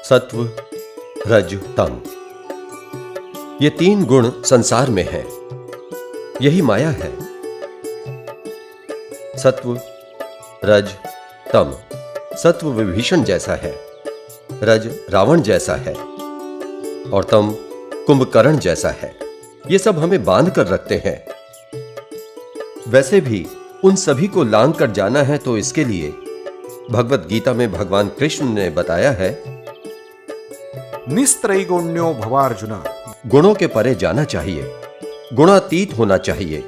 सत्व, रज, तम, ये तीन गुण संसार में हैं। यही माया है। सत्व, रज, तम। सत्व विभीषण जैसा है, रज रावण जैसा है और तम कुंभकर्ण जैसा है। ये सब हमें बांध कर रखते हैं। वैसे भी उन सभी को लांघ कर जाना है, तो इसके लिए भगवत गीता में भगवान कृष्ण ने बताया है, निस्त्रैगुण्यो भवार्जुन। गुणों के परे जाना चाहिए, गुणातीत होना चाहिए।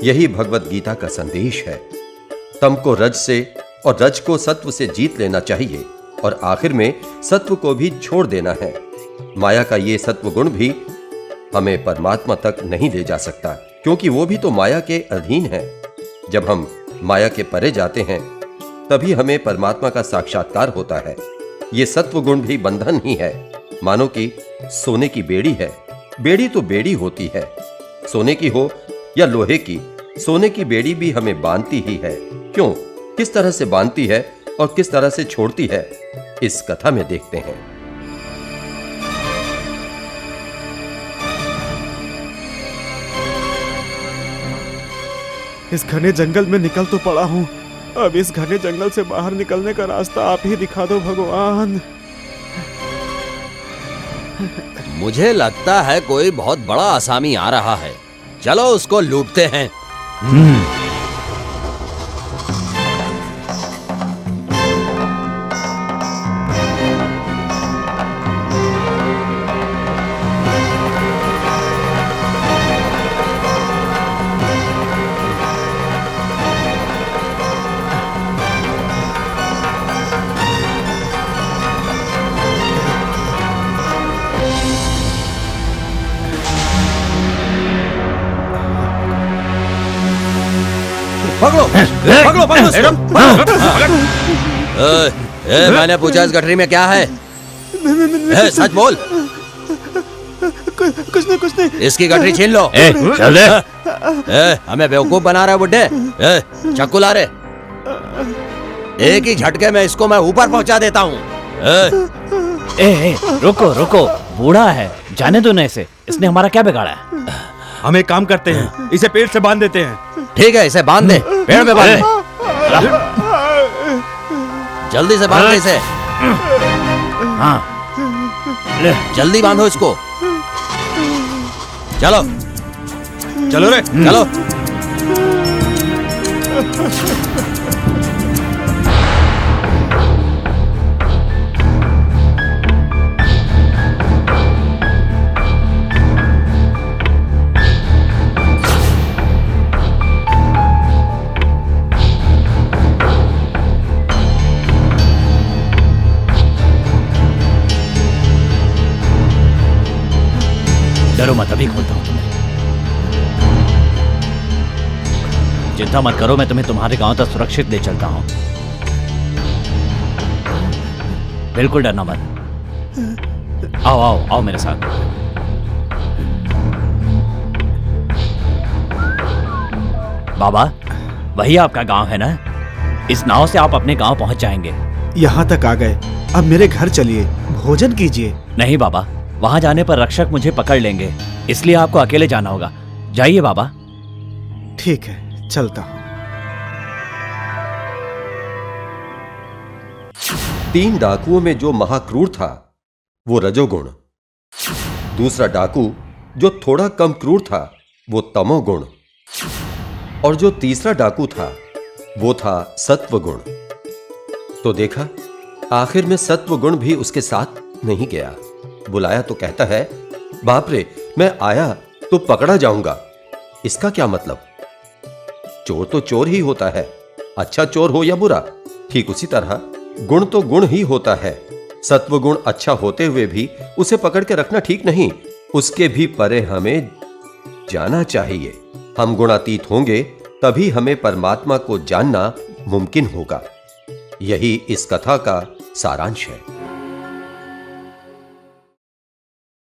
यही भगवत गीता का संदेश है। तम को रज से और रज को सत्व से जीत लेना चाहिए और आखिर में सत्व को भी छोड़ देना है। माया का ये सत्व गुण भी हमें परमात्मा तक नहीं ले जा सकता, क्योंकि वो भी तो माया के अधीन है। जब हम माया के परे जाते हैं तभी हमें परमात्मा का साक्षात्कार होता है। ये सत्व गुण भी बंधन ही है, मानो कि सोने की बेड़ी है। बेड़ी तो बेड़ी होती है, सोने की हो या लोहे की, सोने की बेड़ी भी हमें बांधती ही है। क्यों, किस तरह से बांधती है और किस तरह से छोड़ती है, इस कथा में देखते हैं। इस घने जंगल में निकल तो पड़ा हूं, अब इस घने जंगल से बाहर निकलने का रास्ता आप ही दिखा दो भगवान। मुझे लगता है कोई बहुत बड़ा आसामी आ रहा है, चलो उसको लूटते हैं। पकड़ो पकड़ो पकड़ो। मैंने पूछा इस गठरी में क्या है? सच बोल। कुछ नहीं। इसकी गठरी छीन लो। चल दे। हमें बेवकूफ बना रहा है बुड्ढे। चाकू ला रे, एक ही झटके में इसको मैं ऊपर पहुंचा देता हूँ। रुको रुको, बूढ़ा है, जाने दो ना इसे, इसने हमारा क्या बिगाड़ा है? हम एक काम करते हैं, इसे पेड़ से बांध देते हैं। ठीक है, इसे बांध दे, पेड़ में बांध दे। जल्दी से बांध दे इसे। हाँ, जल्दी बांधो इसको। चलो चलो रे, चलो। डरो मत, अभी खोलता हूं तुम्हें। चिंता मत करो, मैं तुम्हें तुम्हारे गांव तक सुरक्षित ले चलता हूं। बिल्कुल डरना मत। आओ आओ आओ मेरे साथ। बाबा, वही आपका गांव है ना? इस नाव से आप अपने गांव पहुंच जाएंगे। यहाँ तक आ गए, अब मेरे घर चलिए, भोजन कीजिए। नहीं बाबा, वहां जाने पर रक्षक मुझे पकड़ लेंगे, इसलिए आपको अकेले जाना होगा। जाइए बाबा। ठीक है, चलता हूं। 3 डाकुओं में जो महाक्रूर था वो रजोगुण, दूसरा डाकू जो थोड़ा कम क्रूर था वो तमोगुण, और जो तीसरा डाकू था वो था सत्वगुण। तो देखा, आखिर में सत्वगुण भी उसके साथ नहीं गया। बुलाया तो कहता है, बाप रे, मैं आया तो पकड़ा जाऊंगा। इसका क्या मतलब? चोर तो चोर ही होता है, अच्छा चोर हो या बुरा। ठीक उसी तरह गुण तो गुण ही होता है। सत्वगुण अच्छा होते हुए भी उसे पकड़ के रखना ठीक नहीं, उसके भी परे हमें जाना चाहिए। हम गुणातीत होंगे तभी हमें परमात्मा को जानना मुमकिन होगा। यही इस कथा का सारांश है।